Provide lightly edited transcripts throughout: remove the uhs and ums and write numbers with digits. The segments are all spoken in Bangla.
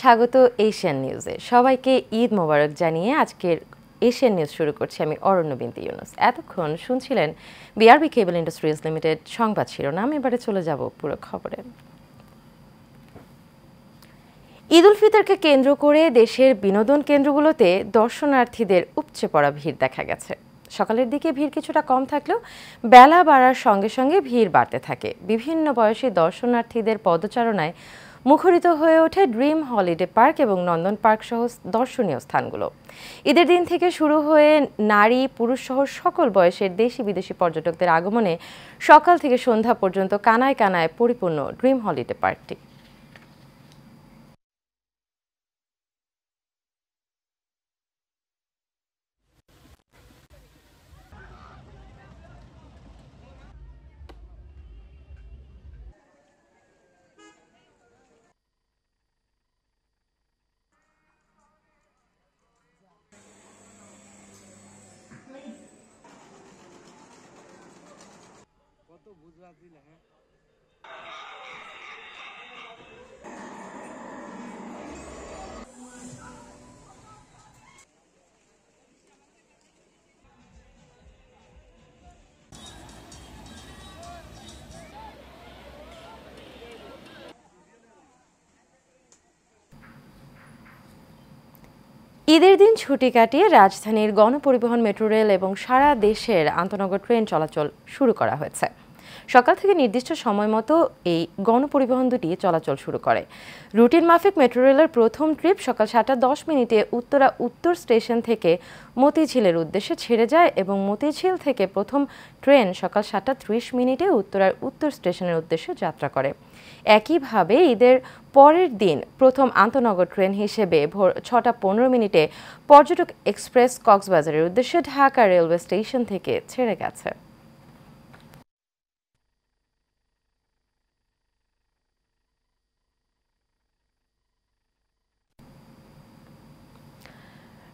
স্বাগত এশিয়ান নিউজে। সবাইকে ঈদ মোবারক জানিয়ে আজকের এশিয়ান নিউজ শুরু করছি আমি অরণ্য বিনতি ইউনুস। এতক্ষণ শুনছিলেন বিআরবি কেবল ইন্ডাস্ট্রিজ লিমিটেড সংবাদ শিরোনাম। এবারে চলে যাব পুরো খবরে। ঈদ উল ফিতরকে কেন্দ্র করে দেশের বিনোদন কেন্দ্রগুলোতে দর্শনার্থীদের উপচে পড়া ভিড় দেখা গেছে। সকালের দিকে ভিড় কিছুটা কম থাকলেও বেলা বাড়ার সঙ্গে সঙ্গে ভিড় বাড়তে থাকে। বিভিন্ন বয়সী দর্শনার্থীদের পদচারণায় মুখরিত হয়ে ওঠে ড্রিম হলিডে পার্ক এবং নন্দন পার্ক সহ দর্শনীয় স্থানগুলো। ঈদের দিন থেকে শুরু হয়ে নারী পুরুষ সহ সকল বয়সের দেশি বিদেশি পর্যটকদের আগমনে সকাল থেকে সন্ধ্যা পর্যন্ত কানায় কানায় পরিপূর্ণ ড্রিম হলিডে পার্কটি। ঈদের দিন ছুটি কাটিয়ে রাজধানীর গণপরিবহন মেট্রো রেল এবং সারা দেশের আন্তনগর ট্রেন চলাচল শুরু করা হয়েছে। সকাল থেকে নির্দিষ্ট সময় মতো এই গণপরিবহন দুটি চলাচল শুরু করে। রুটিন মাফিক মেট্রো রেলের প্রথম ট্রিপ সকাল 7:10 উত্তরা উত্তর স্টেশন থেকে মতিঝিলের উদ্দেশ্যে ছেড়ে যায় এবং মতিঝিল থেকে প্রথম ট্রেন সকাল 7:30 উত্তরার উত্তর স্টেশনের উদ্দেশ্যে যাত্রা করে। একইভাবে ঈদের পরের দিন প্রথম আন্তনগর ট্রেন হিসেবে ভোর 6:15 পর্যটক এক্সপ্রেস কক্সবাজারের উদ্দেশ্যে ঢাকা রেলওয়ে স্টেশন থেকে ছেড়ে গেছে।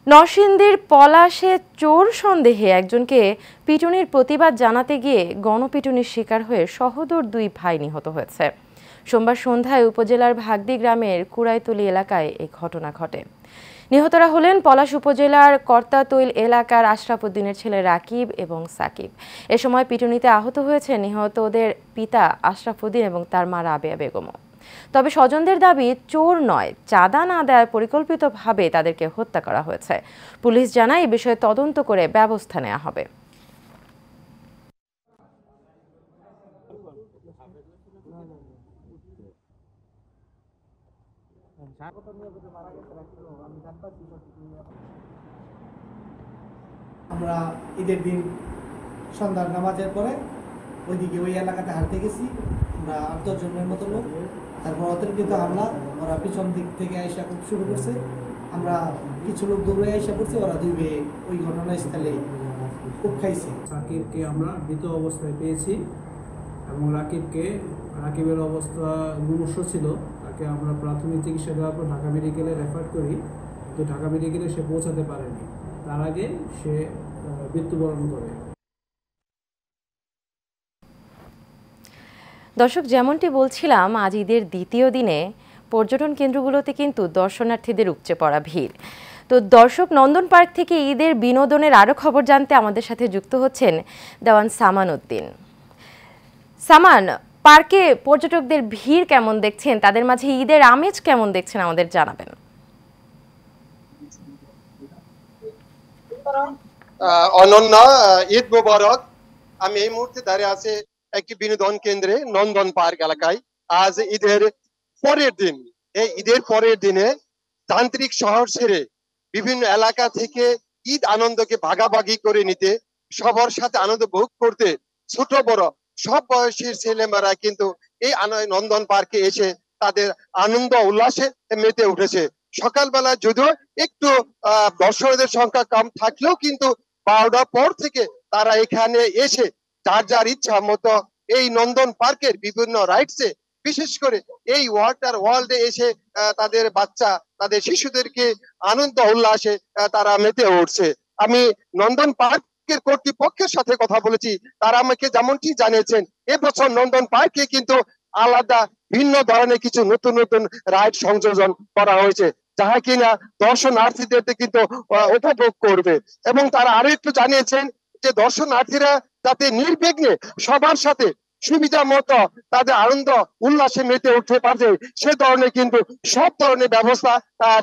নরসিংদীর পলাশে চোর সন্দেহে একজনকে পিটুনির প্রতিবাদ জানাতে গিয়ে গণপিটুনির শিকার হয়ে সহোদর দুই ভাই নিহত হয়েছে। সোমবার সন্ধ্যায় উপজেলার ভাগদি গ্রামের কুড়াইতলি এলাকায় এই ঘটনা ঘটে। নিহতরা হলেন পলাশ উপজেলার কর্তাতৈল এলাকার আশরাফ উদ্দিনের ছেলে রাকিব এবং সাকিব। এ সময় পিটুনিতে আহত হয়েছে নিহতদের পিতা আশরাফ উদ্দিন এবং তার মা রাবেয়া বেগমও। তবে স্বজনদের দাবি চোর নয়, চাঁদা না দেওয়ায় পরিকল্পিতভাবে তাদেরকে হত্যা করা হয়েছে। পুলিশ জানায় এই বিষয়ে তদন্ত করে ব্যবস্থা নেওয়া হবে। আমরা ঈদের দিন সন্ধ্যার নামাজের পরে ওইদিকে ওই এলাকাতে হাঁটতে গেছি। আমরা 8-10 জনের মতো লোক। তারপর অতর্কিত হামলা, ওরা পিছন দিক থেকে আইসা খুব শুরু করছে। আমরা কিছু লোক দৌড়ে আইসা পড়ছে, ওরা দুই মেয়ে ওই ঘটনাস্থলে খুব খাইছে। সাকিবকে আমরা মৃত অবস্থায় পেয়েছি এবং রাকিবের অবস্থা মুমূর্ষ ছিল। তাকে আমরা প্রাথমিক চিকিৎসা দেওয়ার পর ঢাকা মেডিকেলে রেফার করি, কিন্তু ঢাকা মেডিকেলে সে পৌঁছাতে পারেনি। তার আগে সে মৃত্যুবরণ করে। দর্শক, যেমনটি বলছিলাম, আজ ঈদের দ্বিতীয় দিনে পর্যটন কেন্দ্রগুলোতে কিন্তু দর্শনার্থীদের উপচে পড়া ভিড়। তো দর্শক, নন্দন পার্ক থেকে ঈদের বিনোদনের আরও খবর জানতে আমাদের সাথে যুক্ত হচ্ছেন দেওয়ান সামান উদ্দিন। সামান, পার্কে পর্যটকদের ভিড় কেমন দেখছেন, তাদের মাঝে ঈদের আমেজ কেমন দেখছেন আমাদের জানাবেন। অনন্যা, ঈদ মোবারক। আমি এই মুহূর্তে দাঁড়িয়ে আছি একটি বিনোদন কেন্দ্রে, নন্দন পার্ক এলাকায়। আজ ঈদের পরের দিন। এই ঈদের পরের দিনে যান্ত্রিক শহর ছেড়ে বিভিন্ন এলাকা থেকে ঈদ আনন্দকে ভাগাভাগি করে নিতে, সবার সাথে আনন্দ ভোগ করতে ছোট বড় সব বয়সীর ছেলেমেয়েরা কিন্তু এই নন্দন পার্কে এসে তাদের আনন্দ উল্লাসে মেতে উঠেছে। সকালবেলা যদিও একটু দর্শকদের সংখ্যা কম থাকলেও কিন্তু 12টার পর থেকে তারা এখানে এসে যার যার ইচ্ছা মতো এই নন্দন পার্কের বিভিন্ন রাইডসে, বিশেষ করে এই ওয়াটার ওয়ার্ল্ডে এসে তাদের বাচ্চা, তাদের শিশুদেরকে আনন্দ উল্লাসে তারা মেতে উঠছে। আমি নন্দন পার্কের কর্তৃপক্ষের সাথে কথা বলেছি, তারা আমাকে যেমনটি জানিয়েছেন এবছর নন্দন পার্কে কিন্তু আলাদা ভিন্ন ধরনের কিছু নতুন নতুন রাইড সংযোজন করা হয়েছে, যাহা কিনা দর্শনার্থীদের কিন্তু উপভোগ করবে। এবং তারা আরো একটু জানিয়েছেন যে দর্শনার্থীরা যাতে নির্বিঘ্নে সবার সাথে সুবিধা মতো তাদের আনন্দ উল্লাসে মেতে উঠতে পারবে, সে ধরনের কিন্তু সব ধরনের ব্যবস্থা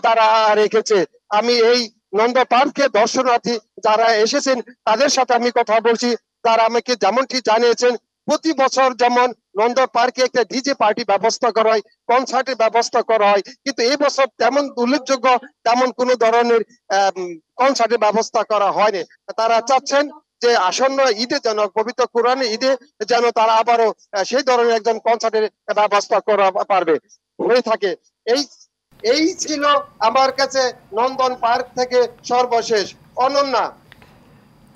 তারা রেখেছে। আমি এই নন্দ পার্কে দর্শনার্থী যারা এসেছেন তাদের সাথে আমি কথা বলছি, তারা আমাকে যেমনটি জানিয়েছেন প্রতি বছর যেমন নন্দ পার্কে একটা ডিজে পার্টি ব্যবস্থা করা হয়, কনসার্টের ব্যবস্থা করা হয়, কিন্তু এই বছর তেমন উল্লেখযোগ্য তেমন কোনো ধরনের কনসার্টের ব্যবস্থা করা হয়নি। তারা চাচ্ছেন যে আসন্ন ঈদে যেন, পবিত্র কোরআনের ঈদে যেন তারা আবারও সেই ধরনের একজন কনসার্টের ব্যবস্থা করা পারবে হয়ে থাকে। এই ছিল আমার কাছে নন্দন পার্ক থেকে সর্বশেষ। অনন্যা।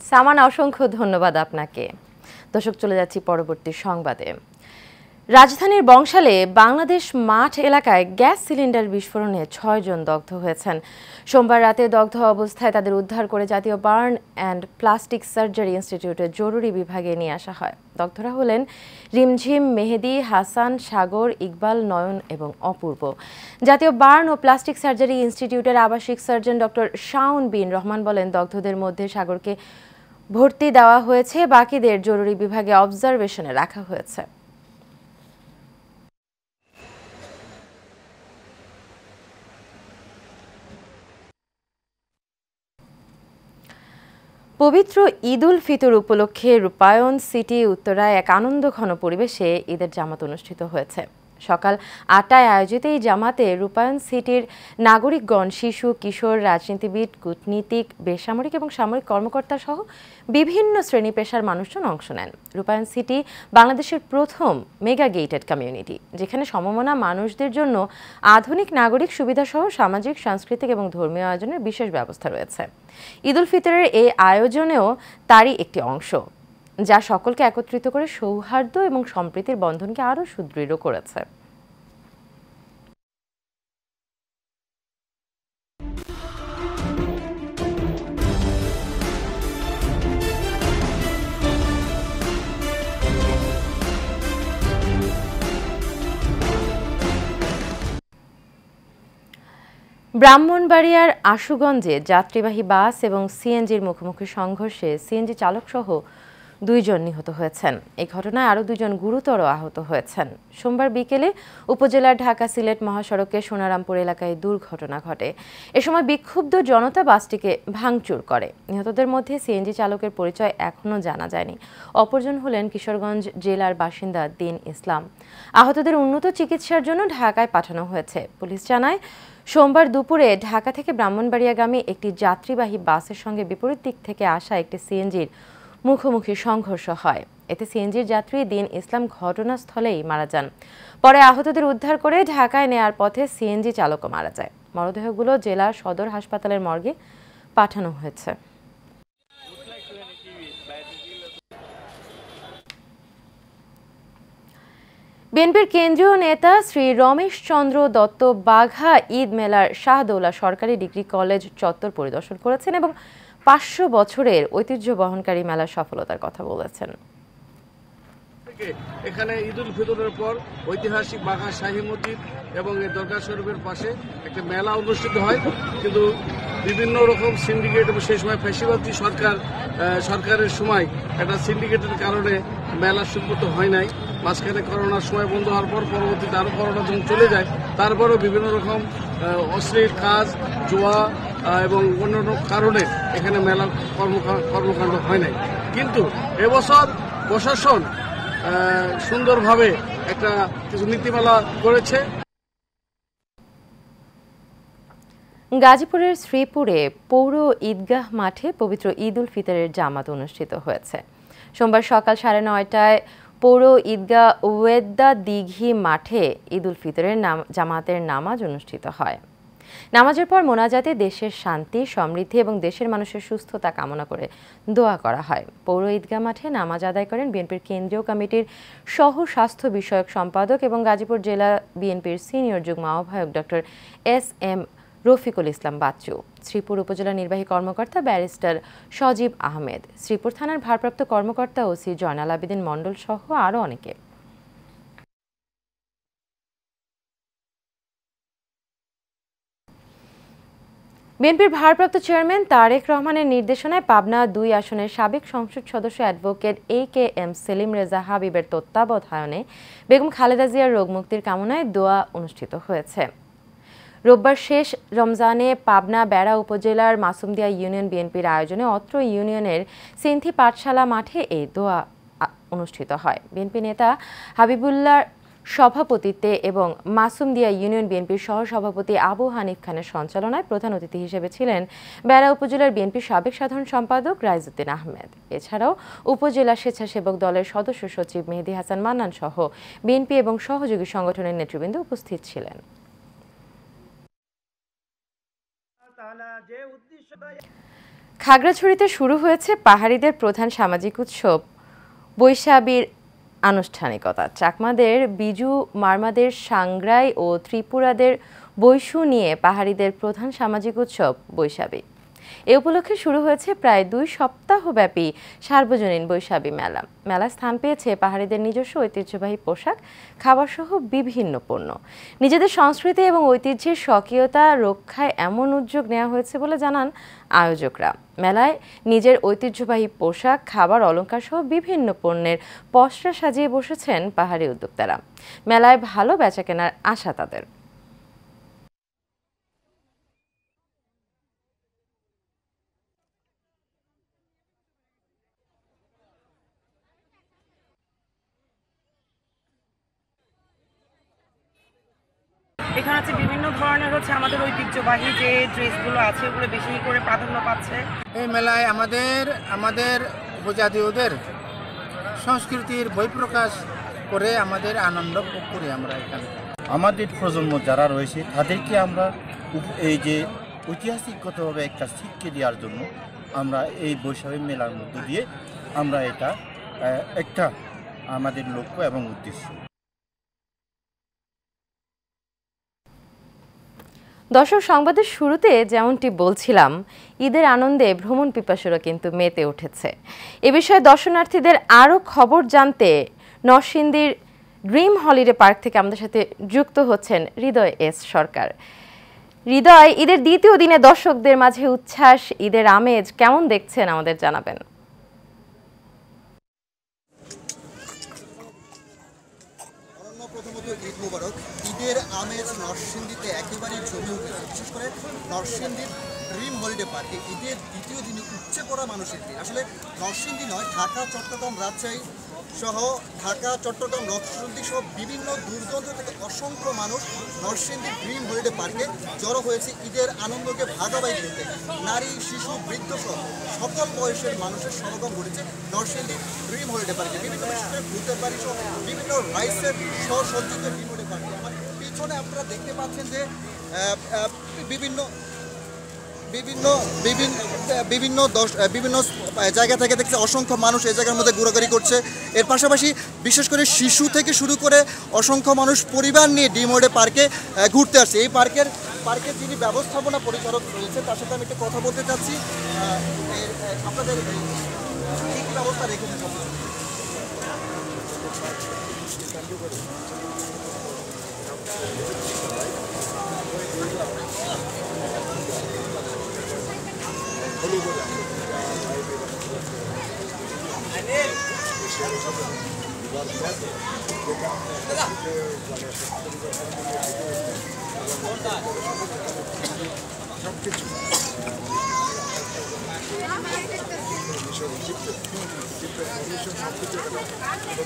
সামান, অসংখ্য ধন্যবাদ আপনাকে। দর্শক, চলে যাচ্ছি পরবর্তী সংবাদে। রাজধানীর বংশালে বাংলাদেশ মাঠ এলাকায় গ্যাস সিলিন্ডার বিস্ফোরণে 6 জন দগ্ধ হয়েছেন। সোমবার রাতে দগ্ধ অবস্থায় তাদের উদ্ধার করে জাতীয় বার্ন অ্যান্ড প্লাস্টিক সার্জারি ইনস্টিটিউটের জরুরি বিভাগে নিয়ে আসা হয়। দগ্ধরা হলেন রিমঝিম, মেহেদি, হাসান, সাগর, ইকবাল, নয়ন এবং অপূর্ব। জাতীয় বার্ন ও প্লাস্টিক সার্জারি ইনস্টিটিউটের আবাসিক সার্জন ডক্টর শাওন বিন রহমান বলেন, দগ্ধদের মধ্যে সাগরকে ভর্তি দেওয়া হয়েছে, বাকিদের জরুরি বিভাগে অবজারভেশনে রাখা হয়েছে। পবিত্র ঈদ উল ফিতর উপলক্ষে রূপায়ণ সিটি উত্তরায় এক আনন্দঘন পরিবেশে ঈদের জামাত অনুষ্ঠিত হয়েছে। সকাল 8টায় আয়োজিত এই জামাতে রূপায়ণ সিটির নাগরিকগণ, শিশু, কিশোর, রাজনীতিবিদ, কূটনীতিক, বেসামরিক এবং সামরিক কর্মকর্তা সহ বিভিন্ন শ্রেণী পেশার মানুষজন অংশ নেন। রূপায়ণ সিটি বাংলাদেশের প্রথম মেগা গেটেড কমিউনিটি, যেখানে সমমনা মানুষদের জন্য আধুনিক নাগরিক সুবিধাসহ সামাজিক, সাংস্কৃতিক এবং ধর্মীয় আয়োজনের বিশেষ ব্যবস্থা রয়েছে। ঈদ উল ফিতরের এই আয়োজনেও তারই একটি অংশ, যা সকলকে একত্রিত করে সৌহার্দ্য এবং সম্প্রীতির বন্ধনকে আরও সুদৃঢ় করেছে। ব্রাহ্মণবাড়িয়ার আশুগঞ্জে যাত্রীবাহী বাস এবং সিএনজির মুখোমুখি সংঘর্ষে সিএনজি চালকসহ 2 জন নিহত হয়েছেন। এই ঘটনায় আরও 2 জন গুরুতর আহত হয়েছেন। সোমবার বিকেলে উপজেলার ঢাকা সিলেট মহাসড়কে সোনারামপুর এলাকায় দুর্ঘটনা ঘটে। এ সময় বিক্ষুব্ধ জনতা বাসটিকে ভাঙচুর করে। নিহতদের মধ্যে সিএনজি চালকের পরিচয় এখনও জানা যায়নি। অপরজন হলেন কিশোরগঞ্জ জেলার বাসিন্দা দিন ইসলাম। আহতদের উন্নত চিকিৎসার জন্য ঢাকায় পাঠানো হয়েছে। পুলিশ জানায়, সোমবার দুপুরে ঢাকা থেকে ব্রাহ্মণবাড়িয়াগামী একটি যাত্রীবাহী বাসের সঙ্গে বিপরীত দিক থেকে আসা একটি সিএনজির মুখোমুখি সংঘর্ষ হয়। এতে সিএনজির যাত্রী দিন ইসলাম ঘটনাস্থলেই মারা যান। পরে আহতদের উদ্ধার করে ঢাকায় নেয়ার পথে সিএনজি চালকও মারা যায়। মরদেহগুলো জেলা সদর হাসপাতালের মর্গে পাঠানো হয়েছে। বিএনপির কেন্দ্রীয় নেতা শ্রী রমেশ চন্দ্র দত্ত বাঘা ঈদ মেলার শাহদৌলা সরকারি ডিগ্রি কলেজ চত্বর পরিদর্শন করেছেন এবং 500 বছরের ঐতিহ্য বহনকারী মেলার সফলতার কথা বলেছেন। এখানে ঈদ উল ফিতরের পর ঐতিহাসিক বাঘা শাহী মসজিদ এবং এই দরগা শরীফের পাশে একটা মেলা অনুষ্ঠিত হয়, কিন্তু বিভিন্ন রকম সিন্ডিকেট এবং সেই সময় ফ্যাসিবাদী সরকারের সময় একটা সিন্ডিকেটের কারণে মেলা সুব্রত হয় নাই। মাঝখানে করোনার সময় বন্ধ হওয়ার পর পরবর্তীতে আরও করোনা যখন চলে যায়, তারপরেও বিভিন্ন রকম অশ্লীল কাজ, জুয়া এবং অন্যান্য কারণে এখানে মেলার কর্মকাণ্ড হয় নাই। কিন্তু এবছর প্রশাসন সুন্দরভাবে একটা কিছু নীতিমালা করেছে। গাজীপুরের শ্রীপুরে পৌর ঈদগাহ মাঠে পবিত্র ঈদ উল ফিতরের জামাত অনুষ্ঠিত হয়েছে। সোমবার সকাল 9:30টায় পৌর ঈদগাহ ওয়েদ্দা দিঘি মাঠে ঈদ উল ফিতরের জামাতের নামাজ অনুষ্ঠিত হয়। নামাজের পর মোনাজাতে দেশের শান্তি, সমৃদ্ধি এবং দেশের মানুষের সুস্থতা কামনা করে দোয়া করা হয়। পৌর ঈদগাহ মাঠে নামাজ আদায় করেন বিএনপির কেন্দ্রীয় কমিটির সহ স্বাস্থ্য বিষয়ক সম্পাদক এবং গাজীপুর জেলা বিএনপির সিনিয়র যুগ্ম আহ্বায়ক ডক্টর এস.এম. রফিকুল ইসলাম বাচ্চু, শ্রীপুর উপজেলা নির্বাহী কর্মকর্তা ব্যারিস্টার সজীব আহমেদ, শ্রীপুর থানার ভারপ্রাপ্ত কর্মকর্তা ওসি জয়নাল আবেদিন মণ্ডল সহ আরও অনেকে। বিএনপির ভারপ্রাপ্ত চেয়ারম্যান তারেক রহমানের নির্দেশনায় পাবনা 2 আসনের সাবেক সংসদ সদস্য অ্যাডভোকেট AKM সেলিম রেজা হাবিবের তত্ত্বাবধানে বেগম খালেদা জিয়ার রোগমুক্তির কামনায় দোয়া অনুষ্ঠিত হয়েছে। রোববার শেষ রমজানে পাবনা বেড়া উপজেলার মাসুমদিয়া ইউনিয়ন বিএনপির আয়োজনে অত্র ইউনিয়নের সিনথি পাঠশালা মাঠে এই দোয়া অনুষ্ঠিত হয়। বিএনপি নেতা হাবিবুল্লাহর সভাপতিত্বে এবং মাসুমদিয়া ইউনিয়ন বিএনপির সহসভাপতি আবু হানিফ খানের সঞ্চালনায় প্রধান অতিথি হিসেবে ছিলেন বেড়া উপজেলার বিএনপির সাবেক সাধারণ সম্পাদক রাইজউদ্দিন আহমেদ। এছাড়াও উপজেলা স্বেচ্ছাসেবক দলের সদস্য সচিব মেহেদী হাসান মান্নান সহ বিএনপি এবং সহযোগী সংগঠনের নেতৃবৃন্দ উপস্থিত ছিলেন। খাগড়াছড়িতে শুরু হয়েছে পাহাড়িদের প্রধান সামাজিক উৎসব বৈশাখীর আনুষ্ঠানিকতা। চাকমাদের বিজু, মারমাদের সাংগ্রাই ও ত্রিপুরাদের বৈশু নিয়ে পাহাড়িদের প্রধান সামাজিক উৎসব বৈশাখী। এ উপলক্ষে শুরু হয়েছে প্রায় 2 সপ্তাহব্যাপী সার্বজনীন বৈশাখী মেলা। মেলায় স্থান পেয়েছে পাহাড়িদের নিজস্ব ঐতিহ্যবাহী পোশাক, খাবারসহ বিভিন্ন পণ্য। নিজেদের সংস্কৃতি এবং ঐতিহ্যের স্বকীয়তা রক্ষায় এমন উদ্যোগ নেওয়া হয়েছে বলে জানান আয়োজকরা। মেলায় নিজের ঐতিহ্যবাহী পোশাক, খাবার, অলংকার সহ বিভিন্ন পণ্যের পসরা সাজিয়ে বসেছেন পাহাড়ি উদ্যোক্তারা। মেলায় ভালো বেচাকেনার আশা তাদের। এখানে হচ্ছে বিভিন্ন ধরনের আমাদের ঐতিহ্যবাহী যে ড্রেসগুলো আছে ওগুলো বেশি করে প্রাধান্য পাচ্ছে। এই মেলায় আমাদের উপজাতীয়দের সংস্কৃতির বহিঃপ্রকাশ করে আমাদের আনন্দ ভোগ করি আমরা এখানে। আমাদের প্রজন্ম যারা রয়েছে তাদেরকে আমরা এই যে ঐতিহাসিকগতভাবে একটা শিক্ষা দেওয়ার জন্য আমরা এই বৈশাখী মেলার মধ্য দিয়ে আমরা এটা একটা আমাদের লক্ষ্য এবং উদ্দেশ্য। দর্শক, সংবাদের শুরুতে যেমনটি বলছিলাম, ঈদের আনন্দে ভ্রমণ পিপাসুরা কিন্তু মেতে উঠেছে। এ বিষয়ে দর্শনার্থীদের আরও খবর জানতে নরসিংদীর ড্রিম হলিডে পার্ক থেকে আমাদের সাথে যুক্ত হচ্ছেন হৃদয় এস সরকার। হৃদয়, ঈদের দ্বিতীয় দিনে দর্শকদের মাঝে উচ্ছ্বাস, ঈদের আমেজ কেমন দেখছেন আমাদের জানাবেন। প্রথমত ঈদ মোবারক। ঈদের আমেজ নরসিংদীতে একেবারেই জমে উঠেছে, বিশেষ করে নরসিংদীর ড্রিম হলিডে পার্কে ঈদের দ্বিতীয় দিনে উপচে পড়া মানুষের ভিড়। আসলে নরসিংদী নয়, ঢাকা, চট্টগ্রাম, রাজশাহী সহ ঢাকা, চট্টগ্রাম, নরসিংদী সহ বিভিন্ন দূরদূরান্ত থেকে অসংখ্য মানুষ নরসিংদী ড্রিম হলিডে পার্কে জড়ো হয়েছে ঈদের আনন্দকে ভাগাভাগি করতে। নারী, শিশু, বৃদ্ধ সহ সকল বয়সের মানুষের সমাগম ঘটেছে নরসিংদী ড্রিম হলিডে পার্কে। বিভিন্ন বিশেষ করে ভূতের বাড়ি সহ বিভিন্ন রাইডসের সজ্জিত ড্রিম হলিডে পার্কে। আমার পিছনে আপনারা দেখতে পাচ্ছেন যে বিভিন্ন জায়গা থেকে দেখছে অসংখ্য মানুষ এই জায়গার মধ্যে ঘোরাঘুরি করছে। এর পাশাপাশি বিশেষ করে শিশু থেকে শুরু করে অসংখ্য মানুষ পরিবার নিয়ে ড্রিম হলিডে পার্কে ঘুরতে আসছে। এই পার্কের যিনি ব্যবস্থাপনা পরিচালক রয়েছে তার সাথে আমি একটু কথা বলতে চাচ্ছি। আপনাদের কী কী ব্যবস্থা রেখেছেন? সবকিছু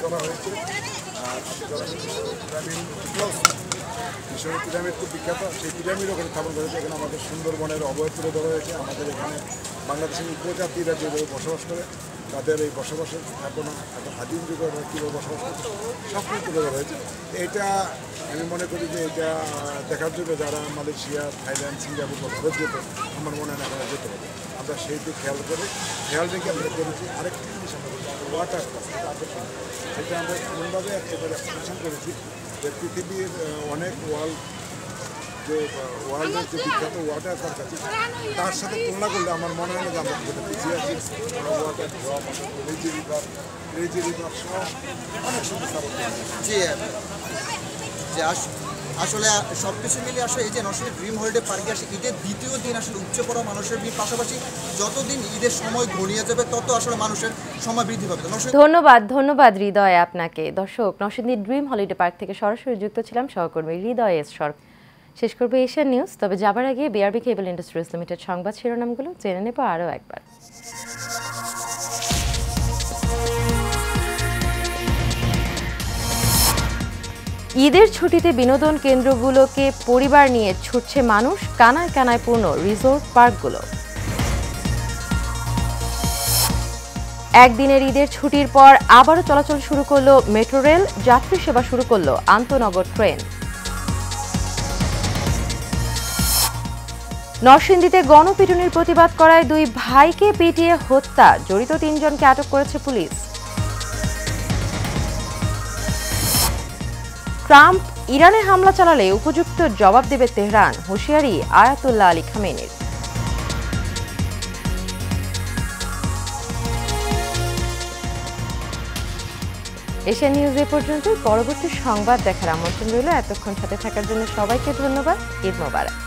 করা হয়েছে। আর মিশরের পিরামিড খুব বিখ্যাত, সেই পিরামিড ওখানে স্থাপন করেছে। এখানে আমাদের সুন্দরবনের অবয়ব তুলে ধরা হয়েছে। আমাদের এখানে বাংলাদেশের উপজাতিরা যেভাবে বসবাস করে তাদের এই বসবাসের স্থাপনা, তাদের আদিম যুগে কীভাবে বসবাস করছে সব কিছু তুলে ধরা হয়েছে। এটা আমি মনে করি যে এটা দেখার জন্য যারা মালয়েশিয়া, থাইল্যান্ড, সিঙ্গাপুর বা ভারত যেত, আমার মনে হয় না এখানে যেতে হবে। আমরা সেই দিক খেয়াল রেখে আমরা করেছি। আরেকটি জিনিস আমরা করেছি, ওয়াটার আকর্ষণ। সেটা আমরা এমনভাবে একেবারে আকর্ষণ করেছি যে পৃথিবীর অনেক ওয়ার্ল্ডের যে বিখ্যাত ওয়াটার পার্ক আছে তার সাথে তুলনা করলে আমার মনে হয় না যে আমরা যেটা পিছিয়ে আছি। ওয়াটার ড্রপ, রেজি রিভার সব অনেক সুন্দর স্থাপন। জি আসলে সব কিছু মিলে আসলে এই যে নরসিংদী ড্রিম হলিডে পার্কে আসে ঈদের দ্বিতীয় দিন আসলে উপচে পড়া মানুষের ভিড়, পাশাপাশি যতদিন ঈদের সময় ঘনিয়ে যাবে তত আসলে মানুষের সময় বৃদ্ধি পাবে। ধন্যবাদ হৃদয় আপনাকে। দর্শক, নরসিংদী ড্রিম হলিডে পার্ক থেকে সরাসরি যুক্ত ছিলাম সহকর্মী হৃদয় এসর। শেষ করবো এশিয়ান নিউজ, তবে যাবার আগে বিআরবি কেবল ইন্ডাস্ট্রিজ লিমিটেড সংবাদ শিরোনামগুলো জেনে নেব আরও একবার। ঈদের ছুটিতে বিনোদন কেন্দ্রগুলোকে পরিবার নিয়ে ছুটছে মানুষ, কানায় কানায় পূর্ণ রিসোর্ট পার্কগুলো। একদিনের ঈদের ছুটির পর আবারও চলাচল শুরু করলো মেট্রো রেল, যাত্রী সেবা শুরু করলো আন্তনগর ট্রেন। নরসিংদীতে গণপিটুনির প্রতিবাদ করায় 2 ভাইকে পিটিয়ে হত্যা, জড়িত 3 জনকে আটক করেছে পুলিশ। ট্রাম্প ইরানে হামলা চালালে উপযুক্ত জবাব দেবে তেহরান, হুঁশিয়ারি আয়াতুল্লাহ আলী খামেনির। এশিয়ান নিউজ এ পর্যন্ত। পরবর্তী সংবাদ দেখার আমন্ত্রণ রইল। এতক্ষণ সাথে থাকার জন্য সবাইকে ধন্যবাদ। ঈদ মোবারক।